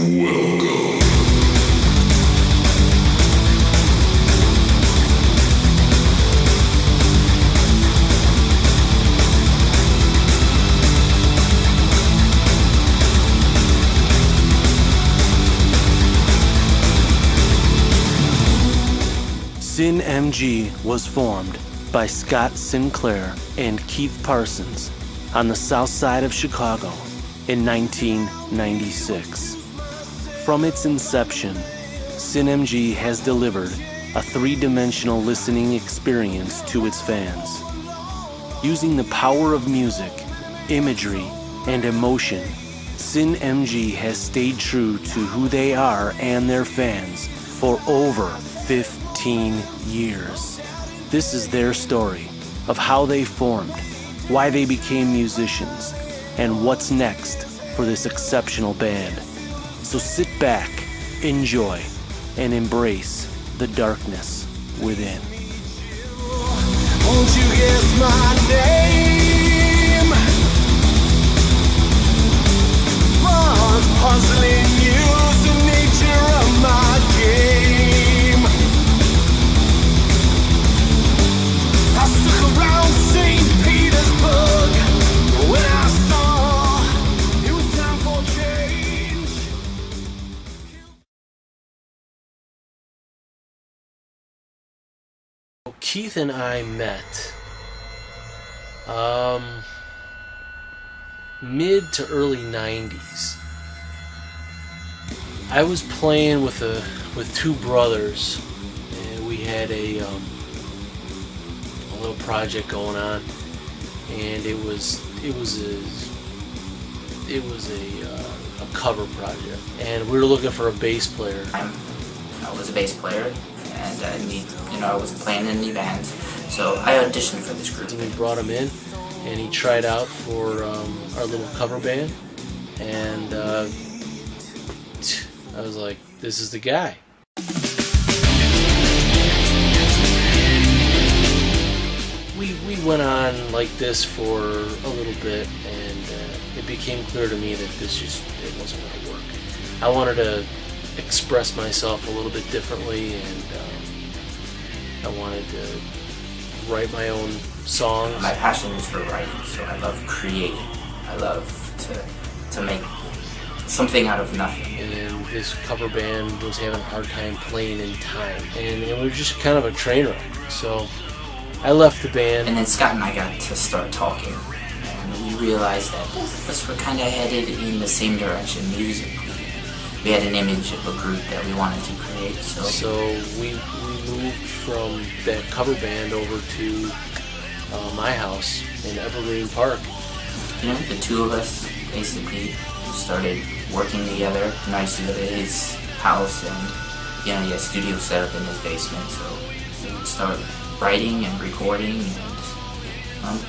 Welcome. Sin MG was formed by Scott Sinclair and Keith Parsons on the south side of Chicago in 1996. From its inception, Sin MG has delivered a three-dimensional listening experience to its fans. Using the power of music, imagery, and emotion, Sin MG has stayed true to who they are and their fans for over 15 years. This is their story of how they formed, why they became musicians, and what's next for this exceptional band. So sit back, enjoy, and embrace the darkness within. Won't you guess my name? What's puzzling you's the nature of my game. I stuck around St. Petersburg when I saw it was time for change. Keith and I met mid to early 90s. I was playing with two brothers, and we had a little project going on, and it was a cover project, and we were looking for a bass player. I was a bass player, and I was playing in the band, so I auditioned for this group. We brought him in, and he tried out for our little cover band, and I was like, this is the guy. We went on like this for a little bit, and it became clear to me that it wasn't going to work. I wanted to express myself a little bit differently, and I wanted to write my own songs. My passion is for writing, so I love creating. I love to make something out of nothing. And this cover band was having a hard time playing in time, and we were just kind of a train wreck. So I left the band. And then Scott and I got to start talking, and we realized that both of us were kind of headed in the same direction musically. We had an image of a group that we wanted to create, so we moved from that cover band over to my house in Evergreen Park. The two of us basically started working together. I used to go to his house, and he had a studio set up in his basement, so we would start writing and recording, and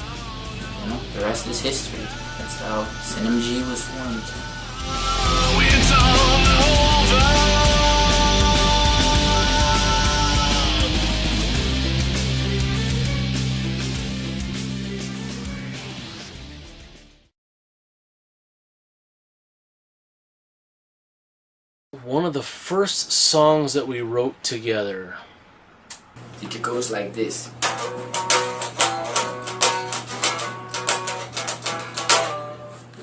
the rest is history. That's how Sin MG was formed. One of the first songs that we wrote together, I think it goes like this.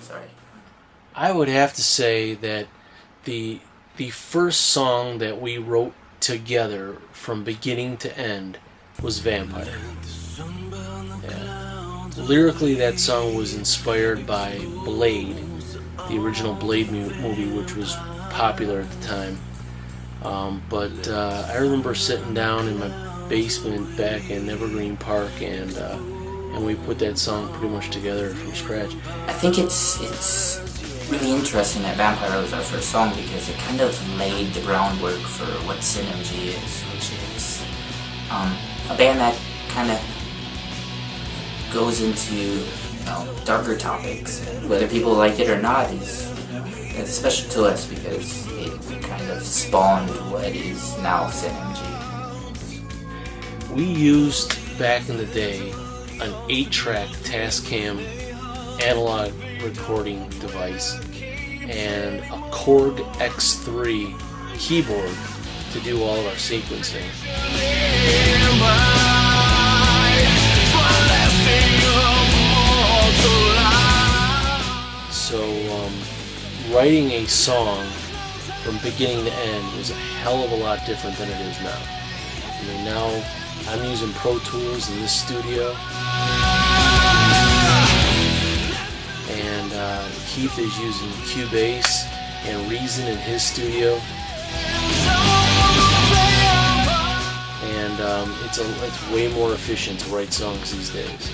Sorry. I would have to say that the first song that we wrote together from beginning to end was Vampire. Yeah. Lyrically, that song was inspired by Blade, the original Blade movie, which was popular at the time. But I remember sitting down in my basement back in Evergreen Park, and we put that song pretty much together from scratch. I think it's really interesting that Vampire was our first song, because it kind of laid the groundwork for what Sin MG is, which is a band that kind of goes into darker topics. Whether people like it or not is special to us, because it kind of spawned what is now Sin MG. We used, back in the day, an 8-track Tascam analog recording device, and a Korg X3 keyboard to do all of our sequencing. So writing a song from beginning to end is a hell of a lot different than it is now. I mean, now I'm using Pro Tools in this studio, and Keith is using Cubase and Reason in his studio, and it's way more efficient to write songs these days.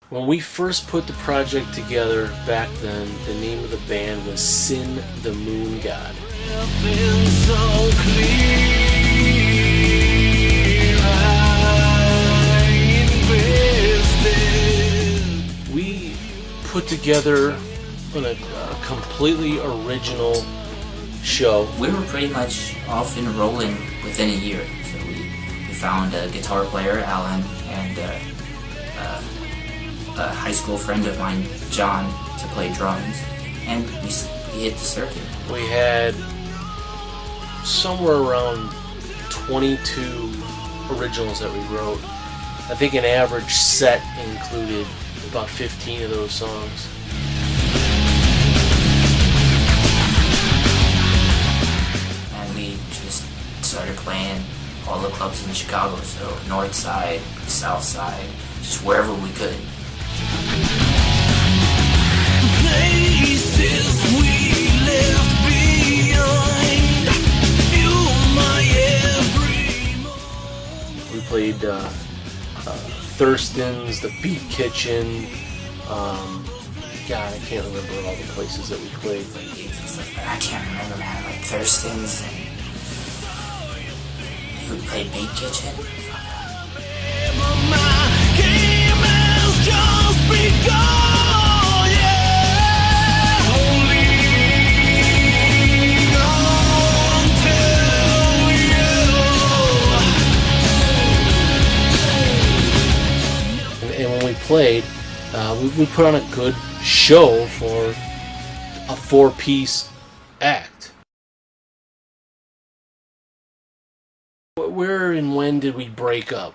When we first put the project together back then, the name of the band was Sin the Moon God. We put together a completely original show. We were pretty much off and rolling within a year. So we found a guitar player, Alan, and a high school friend of mine, John, to play drums, and we hit the circuit. We had somewhere around 22 originals that we wrote. I think an average set included about 15 of those songs. And we just started playing all the clubs in Chicago, so North Side, South Side, just wherever we could. Places we left behind, fuel my every moment. We played Thurston's, the Beat Kitchen. God, I can't remember all the places that we played. I can't remember, man, like Thurston's, and we played Beat Kitchen. My game has just begun, yeah. Holding on to you. And when we played, we put on a good show for a 4-piece act. Where and when did we break up?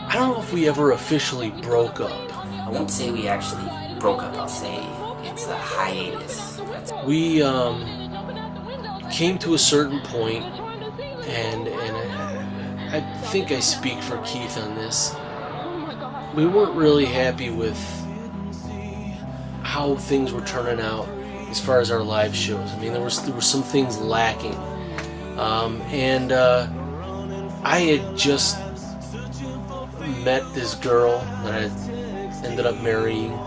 I don't know if we ever officially broke up. I won't say we actually broke up, I'll say it's a hiatus. We came to a certain point, and I think I speak for Keith on this. We weren't really happy with how things were turning out as far as our live shows. I mean, there were some things lacking, and I had just met this girl that I ended up marrying,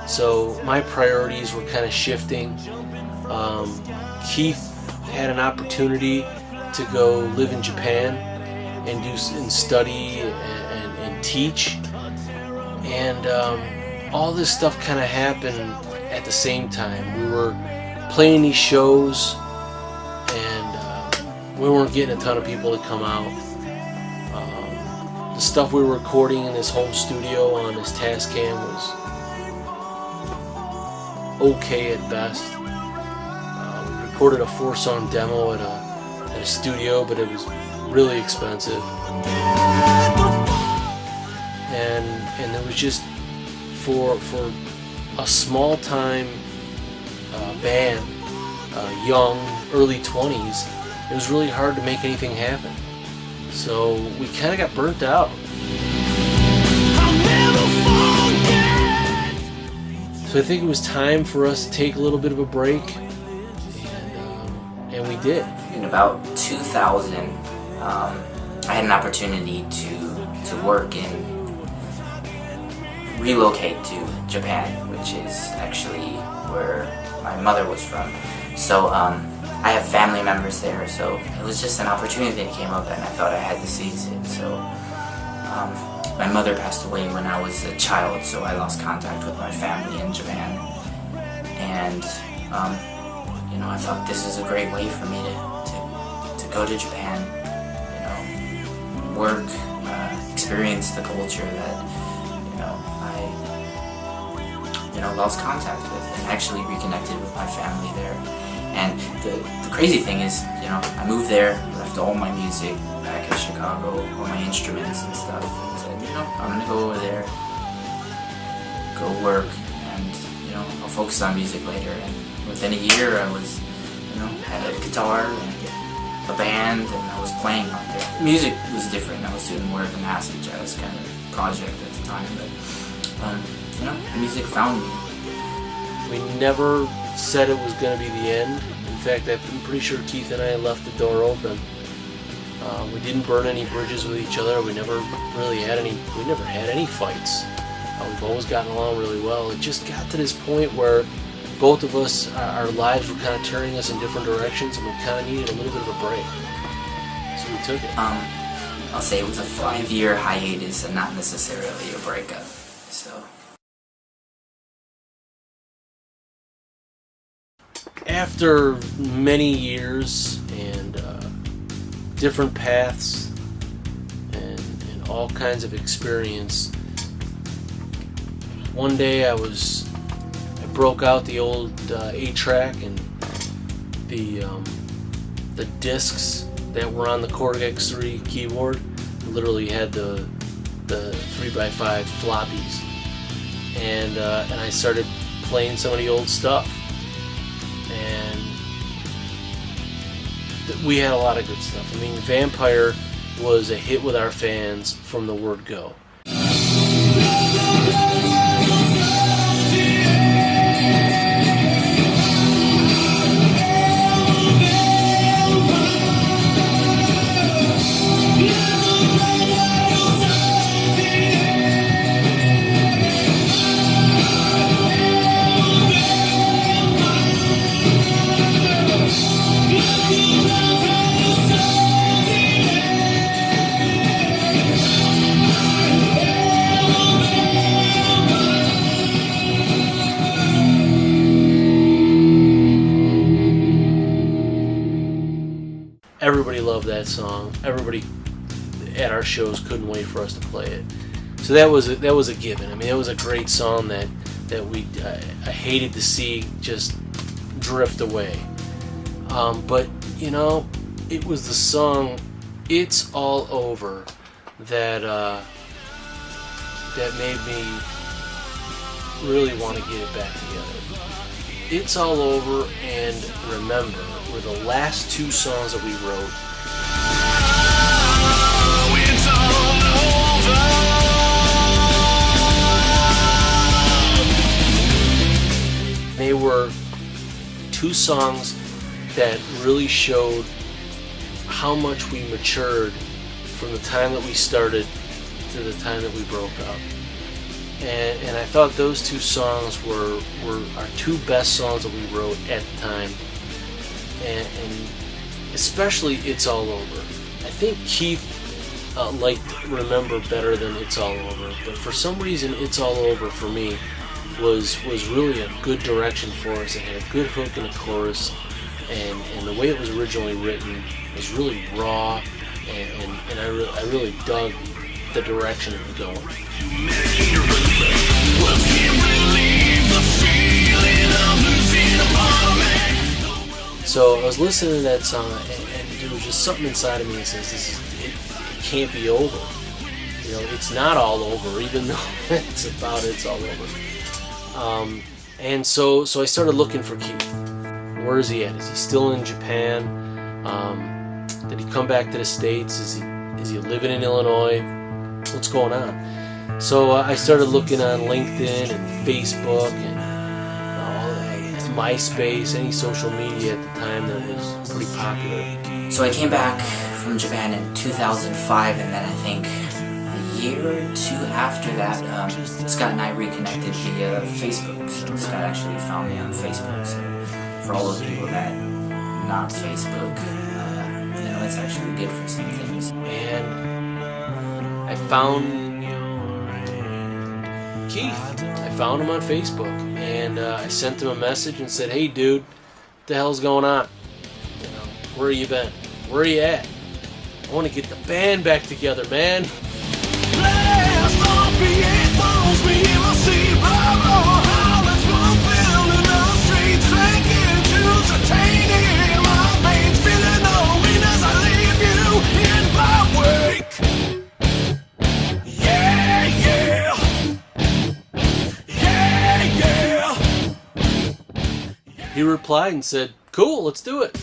so my priorities were kind of shifting. Keith had an opportunity to go live in Japan and study and teach, and all this stuff kind of happened at the same time. We were playing these shows, and we weren't getting a ton of people to come out. The stuff we were recording in this home studio on this Tascam was okay at best. We recorded a 4-song demo at a studio, but it was really expensive. And it was just for a small time band, young, early 20s, it was really hard to make anything happen. So we kind of got burnt out. So I think it was time for us to take a little bit of a break, and we did. In about 2000, I had an opportunity to work and relocate to Japan, which is actually where my mother was from. So I have family members there, so it was just an opportunity that came up, and I thought I had to seize it. So my mother passed away when I was a child, so I lost contact with my family in Japan. And you know, I thought this is a great way for me to go to Japan, you know, work, experience the culture that, you know, I, you know, lost contact with, and actually reconnected with my family there. And the crazy thing is, you know, I moved there, left all my music back in Chicago, all my instruments and stuff, and said, you know, I'm gonna go over there, go work, and, you know, I'll focus on music later. And within a year, I was, you know, had a guitar and a band, and I was playing out there. Music was different. I was doing more of an acid jazz kind of project at the time, but, you know, music found me. We never said it was going to be the end. In fact, I'm pretty sure Keith and I left the door open. We didn't burn any bridges with each other. We never really had any. We never had any fights. We've always gotten along really well. It just got to this point where both of us, our lives were kind of turning us in different directions, and we kind of needed a little bit of a break. So we took it. I'll say it was a 5-year hiatus and not necessarily a breakup. So. After many years and different paths and all kinds of experience, one day I broke out the old 8-track, and the discs that were on the Korg X3 keyboard literally had the 3x5 floppies, and I started playing some of the old stuff. And we had a lot of good stuff. I mean, Vampire was a hit with our fans from the word go. Everybody loved that song. Everybody at our shows couldn't wait for us to play it. So that was a given. I mean, it was a great song that I hated to see just drift away. But you know, it was the song "It's All Over" that made me really want to get it back together. "It's All Over" and "Remember" were the last two songs that we wrote. It's all over. They were two songs that really showed how much we matured from the time that we started to the time that we broke up. And I thought those two songs were our two best songs that we wrote at the time. And especially "It's All Over." I think Keith liked "Remember" better than "It's All Over," but for some reason "It's All Over" for me was really a good direction for us. It had a good hook and a chorus, and the way it was originally written was really raw, and I really dug the direction it was going. So I was listening to that song, and there was just something inside of me that says, it can't be over. You know, it's not all over, even though it's all over. And so I started looking for Keith. Where is he at? Is he still in Japan? Did he come back to the States? Is he living in Illinois? What's going on? So I started looking on LinkedIn and Facebook and MySpace, any social media at the time that was pretty popular. So I came back from Japan in 2005, and then I think a year or two after that, Scott and I reconnected via Facebook. So Scott actually found me on Facebook. So for all those people that not Facebook, you know, it's actually good for some things. And I found Keith. I found him on Facebook, and I sent him a message and said, "Hey dude, the hell's going on? You know, where you been? Where you at? I want to get the band back together, man. Last off the 8 phones, me in my seat, how it's fulfilling the streets, drinking to titanium, my veins feeling the wind as I leave you in my wake. Yeah, yeah. Yeah, yeah. He replied and said, cool, let's do it.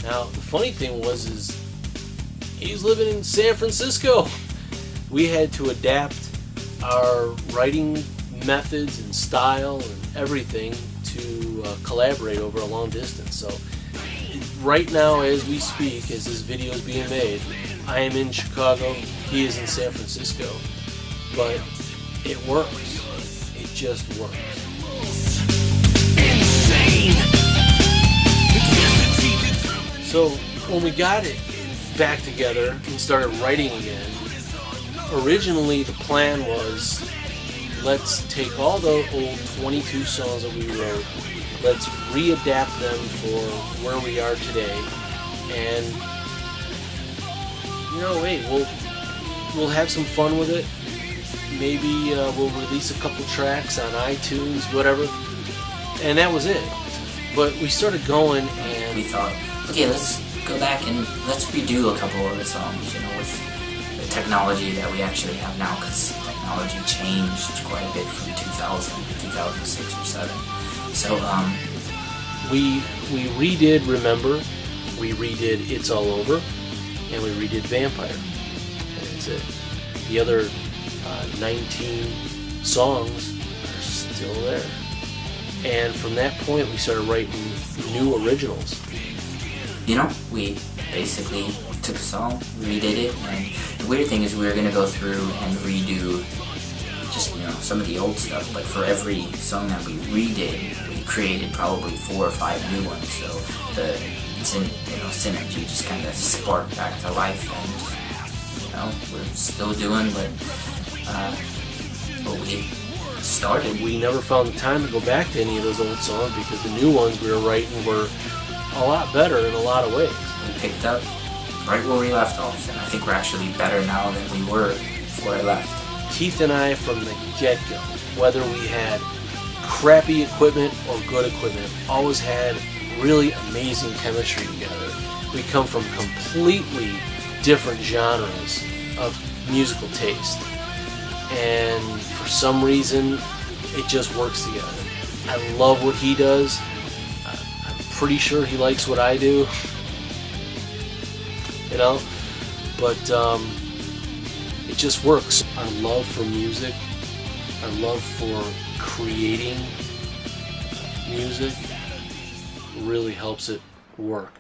Now, the funny thing was he's living in San Francisco. We had to adapt our writing methods and style and everything to collaborate over a long distance. So right now, as we speak, as this video is being made, I am in Chicago, he is in San Francisco, but it works. It just works. So when we got it back together and started writing again, originally the plan was, let's take all the old 22 songs that we wrote, let's readapt them for where we are today, and you know, hey, we'll have some fun with it. Maybe we'll release a couple tracks on iTunes, whatever, and that was it. But we started going, and We thought, okay, let's go back and let's redo a couple of the songs, you know, with the technology that we actually have now, because technology changed quite a bit from 2000 to 2006 or 7. So, we redid Remember, we redid It's All Over, and we redid Vampire, and that's it. The other 19 songs are still there. And from that point, we started writing new originals. you know, we basically took a song, redid it, and the weird thing is we were going to go through and redo just, you know, some of the old stuff, but for every song that we redid, we created probably 4 or 5 new ones, so the Sin MG just kind of sparked back to life, and, you know, we're still doing what we started. We never found the time to go back to any of those old songs because the new ones we were writing were a lot better in a lot of ways. We picked up right where we left off, and I think we're actually better now than we were before I left. Keith and I, from the get-go, whether we had crappy equipment or good equipment, always had really amazing chemistry together. We come from completely different genres of musical taste, and for some reason it just works together. I love what he does. I'm pretty sure he likes what I do, you know, but it just works. Our love for music, our love for creating music really helps it work.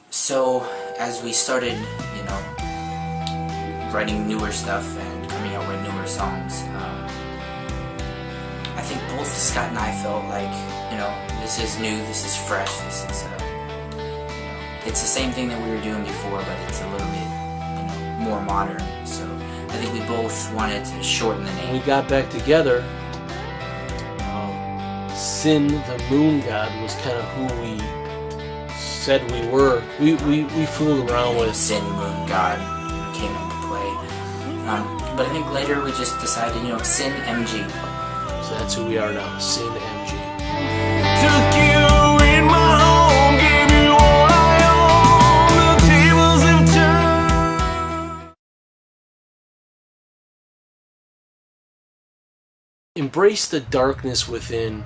So, as we started, you know, writing newer stuff and coming out with newer songs, I think both Scott and I felt like, you know, this is new, this is fresh, this is, it's the same thing that we were doing before, but it's a little bit, you know, more modern. So, I think we both wanted to shorten the When name. we got back together, Sin the Moon God was kind of who we said we were. We fooled around with Sin Moon God came into play. But I think later we just decided, you know, Sin MG. so that's who we are now, Sin MG. Took you in my home, gave you all I own. The tables have turned. Embrace the darkness within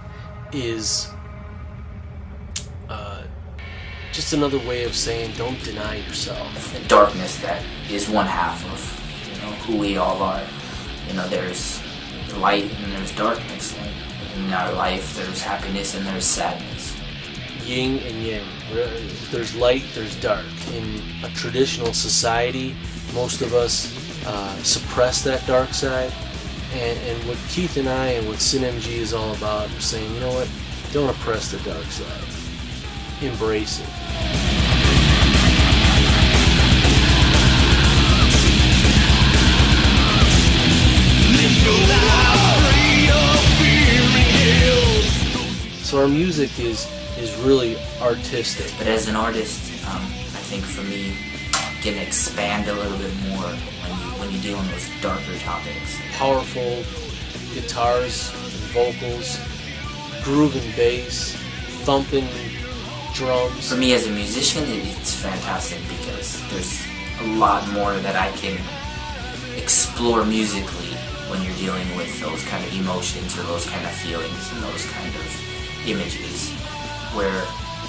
is just another way of saying don't deny yourself. The darkness that is one half of, you know, who we all are. You know, there's light and there's darkness, and in our life there's happiness and there's sadness. Yin and yang. There's light, there's dark. In a traditional society, most of us suppress that dark side. And what Keith and I and what Sin MG is all about is saying, you know what, don't oppress the dark side. Embrace it. Lift your life, free your fear. So our music is really artistic. But as an artist, I think for me, you can expand a little bit more when you deal in those darker topics. Powerful guitars, vocals, grooving bass, thumping drums. For me as a musician, it's fantastic because there's a lot more that I can explore musically when you're dealing with those kind of emotions or those kind of feelings and those kind of images, where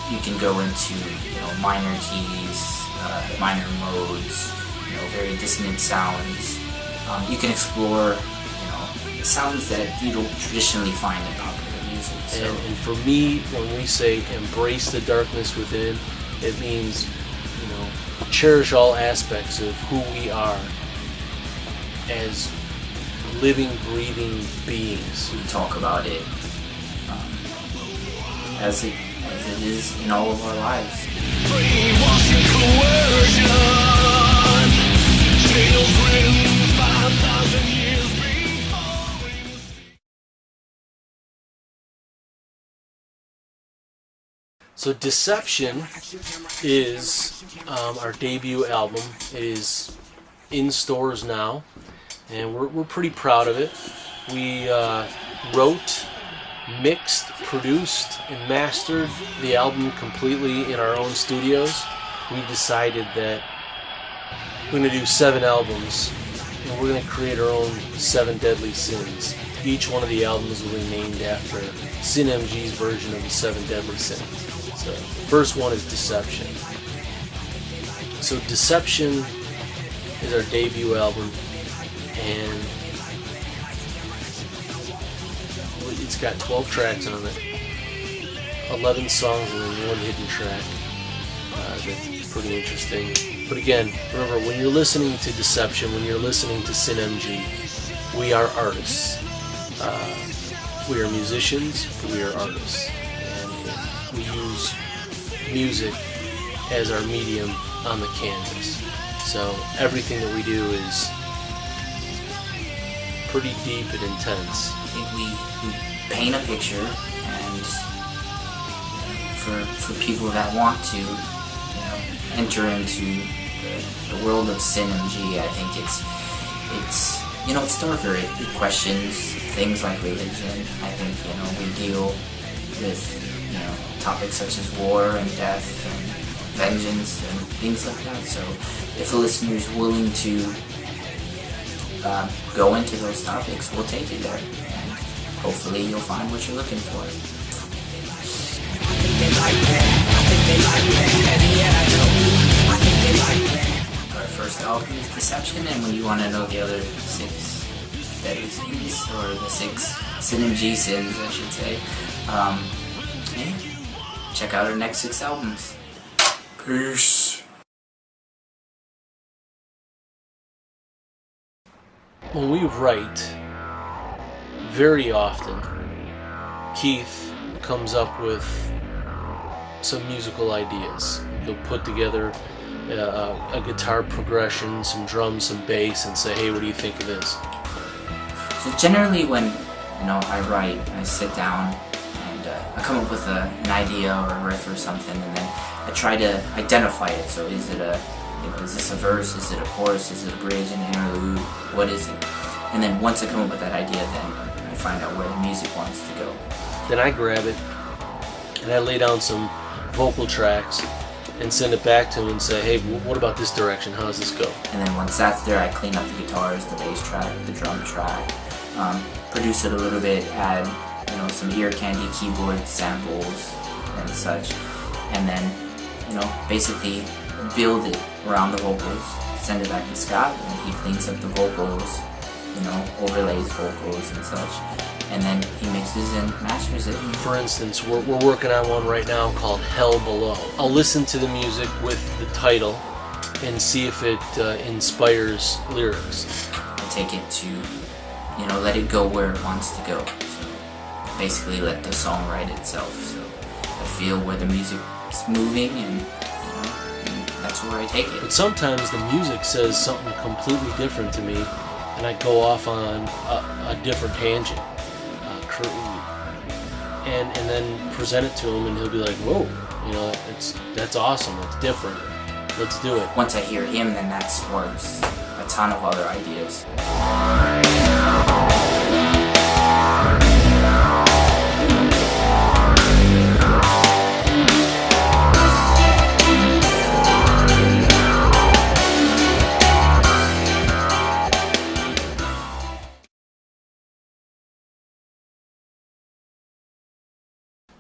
you can go into, you know, minor keys, minor modes, you know, very dissonant sounds. You can explore, you know, sounds that you don't traditionally find in popular music. So. And for me, when we say embrace the darkness within, it means, you know, cherish all aspects of who we are as living, breathing beings. We talk about it as it is in all of our lives. Brainwashing coercion, tales written 5,000 years before. So Deception is our debut album. It is in stores now, and we're pretty proud of it. We wrote, mixed, produced, and mastered the album completely in our own studios. We decided that we're going to do 7 albums, and we're going to create our own 7 deadly sins. Each one of the albums will be named after Sin MG's version of the 7 deadly sins. So the first one is Deception. So Deception is our debut album, and it's got 12 tracks on it, 11 songs and then 1 hidden track. That's pretty interesting. But again, remember, when you're listening to Deception, when you're listening to Sin MG, we are artists. We are musicians, we are artists. And we use music as our medium on the canvas. So everything that we do is pretty deep and intense. I think we paint a picture, and for people that want to, you know, enter into the world of Sin MG, I think it's you know, it's darker. It questions things like religion. I think, you know, we deal with, you know, topics such as war and death and vengeance and things like that. So if a listener is willing to go into those topics, we'll take you there, and hopefully you'll find what you're looking for. Our first album is Deception, and when you want to know the other 6 deadly sins, or the 6 Sin MG sins, I should say, yeah, check out our next 6 albums. Peace. When we write, very often, Keith comes up with some musical ideas. He'll put together a guitar progression, some drums, some bass, and say, hey, what do you think of this? So generally when, you know, I write, I sit down and I come up with an idea or a riff or something, and then I try to identify it. So is it a, you know, is this a verse, is it a chorus, is it a bridge, an interlude, what is it? And then once I come up with that idea, then I find out where the music wants to go. Then I grab it and I lay down some vocal tracks and send it back to him and say, hey, what about this direction? How does this go? And then once that's there, I clean up the guitars, the bass track, the drum track, produce it a little bit, add, you know, some ear candy keyboard samples and such, and then, you know, basically build it around the vocals, send it back to Scott, and he cleans up the vocals, you know, overlays vocals and such, and then he mixes and masters it. For instance, we're working on one right now called Hell Below. I'll listen to the music with the title and see if it inspires lyrics. I take it to, you know, let it go where it wants to go. So basically let the song write itself. So I feel where the music is moving, and, you know, and that's where I take it. But sometimes the music says something completely different to me, and I go off on a different tangent. and then present it to him, and he'll be like, whoa, you know, that's awesome, it's different, let's do it. Once I hear him, then that sparks a ton of other ideas.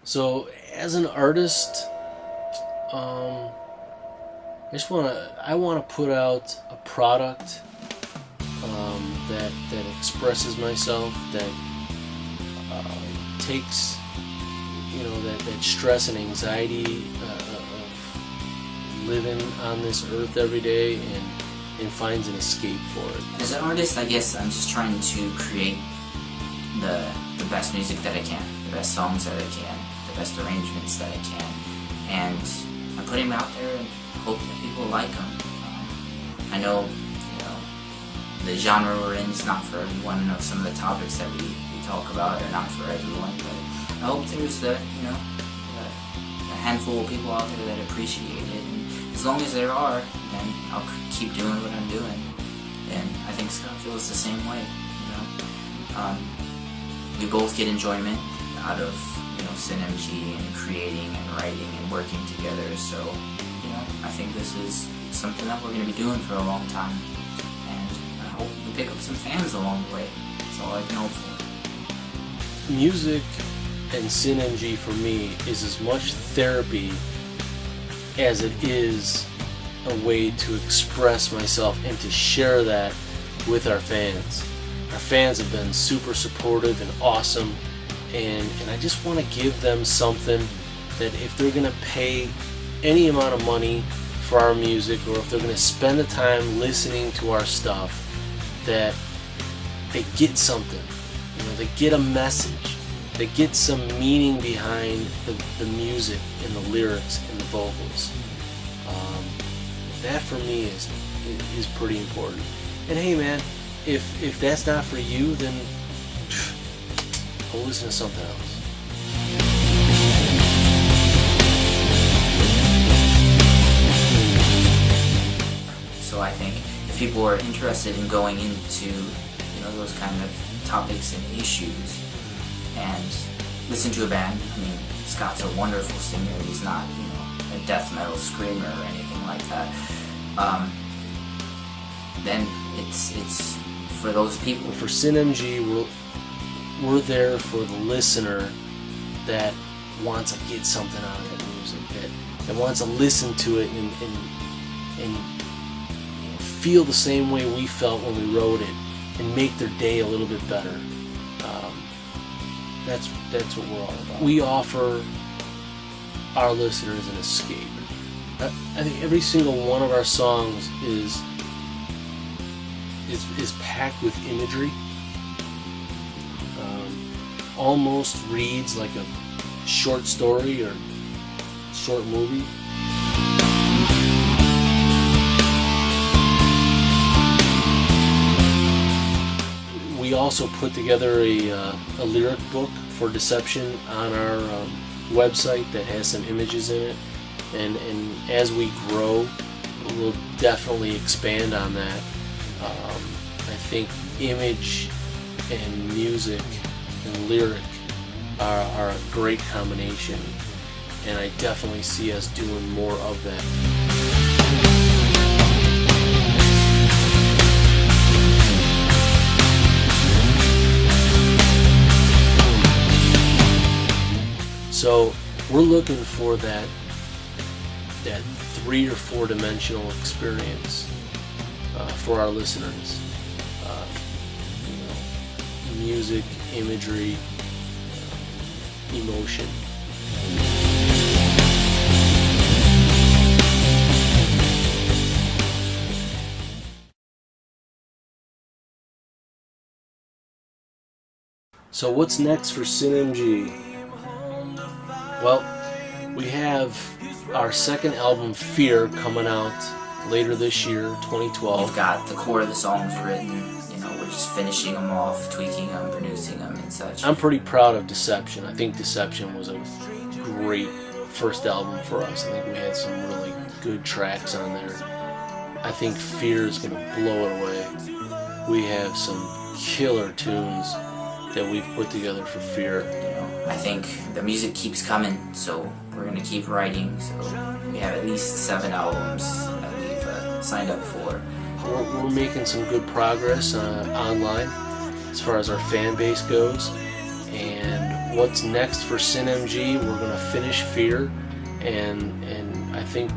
So as an artist, I want to put out a product that expresses myself, that takes, you know, that stress and anxiety of living on this earth every day, and finds an escape for it. As an artist, I guess I'm just trying to create the best music that I can, the best songs that I can, the best arrangements that I can, and I'm putting them out there and hope that people like them. I know, you know, the genre we're in is not for everyone. I know some of the topics that we talk about are not for everyone, but I hope there's a handful of people out there that appreciate it, and as long as there are, then I'll keep doing what I'm doing. And I think Scott feels the same way, you know. We both get enjoyment out of, you know, Sin MG and creating and writing and working together, so, you know, I think this is something that we're going to be doing for a long time, and I hope we pick up some fans along the way. That's all I can hope for. Music and Sin MG for me is as much therapy as it is a way to express myself and to share that with our fans. Our fans have been super supportive and awesome, and I just want to give them something that if they're going to pay any amount of money for our music, or if they're going to spend the time listening to our stuff, that they get something. You know, they get a message. They get some meaning behind the music and the lyrics and the vocals. That for me is pretty important. And hey man, if that's not for you, then go listen to something else. So I think if people are interested in going into, you know, those kind of topics and issues, and listen to a band, I mean, Scott's a wonderful singer, he's not, you know, a death metal screamer or anything like that, then it's for those people. For Sin MG, we're there for the listener that wants to get something out of that music, that wants to listen to it and you know, feel the same way we felt when we wrote it, and make their day a little bit better. That's what we're all about. We offer our listeners an escape. I think every single one of our songs is packed with imagery. Almost reads like a short story or short movie. We also put together a lyric book for Deception on our website that has some images in it, and as we grow, we'll definitely expand on that. I think image and music and lyric are a great combination, and I definitely see us doing more of that. So we're looking for that 3 or 4 dimensional experience for our listeners. You know, music, imagery, emotion. So what's next for Sin MG? Well, we have our second album, Fear, coming out later this year, 2012. We've got the core of the songs written, you know, just finishing them off, tweaking them, producing them, and such. I'm pretty proud of Deception. I think Deception was a great first album for us. I think we had some really good tracks on there. I think Fear is going to blow it away. We have some killer tunes that we've put together for Fear. I think the music keeps coming, so we're going to keep writing. So we have at least 7 albums that we've signed up for. We're making some good progress online as far as our fan base goes. And what's next for Sin MG? We're going to finish Fear, and I think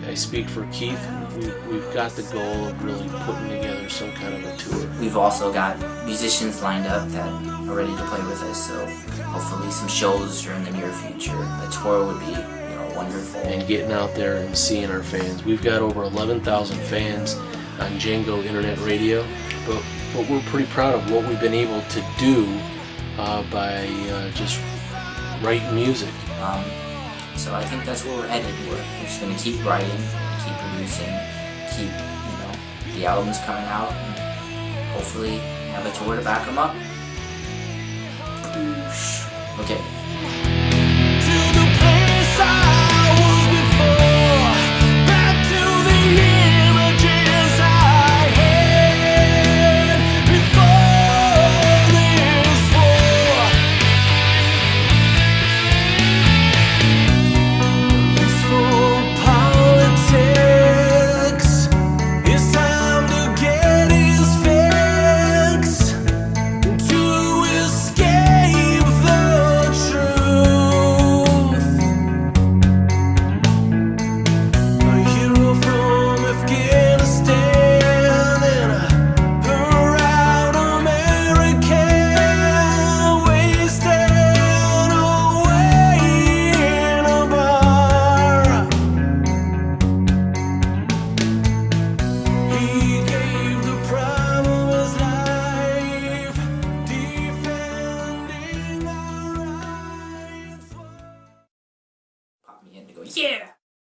I speak for Keith. We've got the goal of really putting together some kind of a tour. We've also got musicians lined up that are ready to play with us, so hopefully some shows are in the near future. A tour would be, wonderful. And getting out there and seeing our fans. We've got over 11,000 fans on Django Internet Radio, but we're pretty proud of what we've been able to do by just writing music. So I think that's where we're headed. We're just going to keep writing, keep producing, keep, the albums coming out, and hopefully have a tour to back them up. Okay. To the place I was before, back to the images I had before this war. Peaceful politics, it's time to get his fix, to escape the truth. A hero from Afghanistan and a proud American, wasted away in a bar. He gave the prime of his life, defending our rights. Pop me in to go, yeah!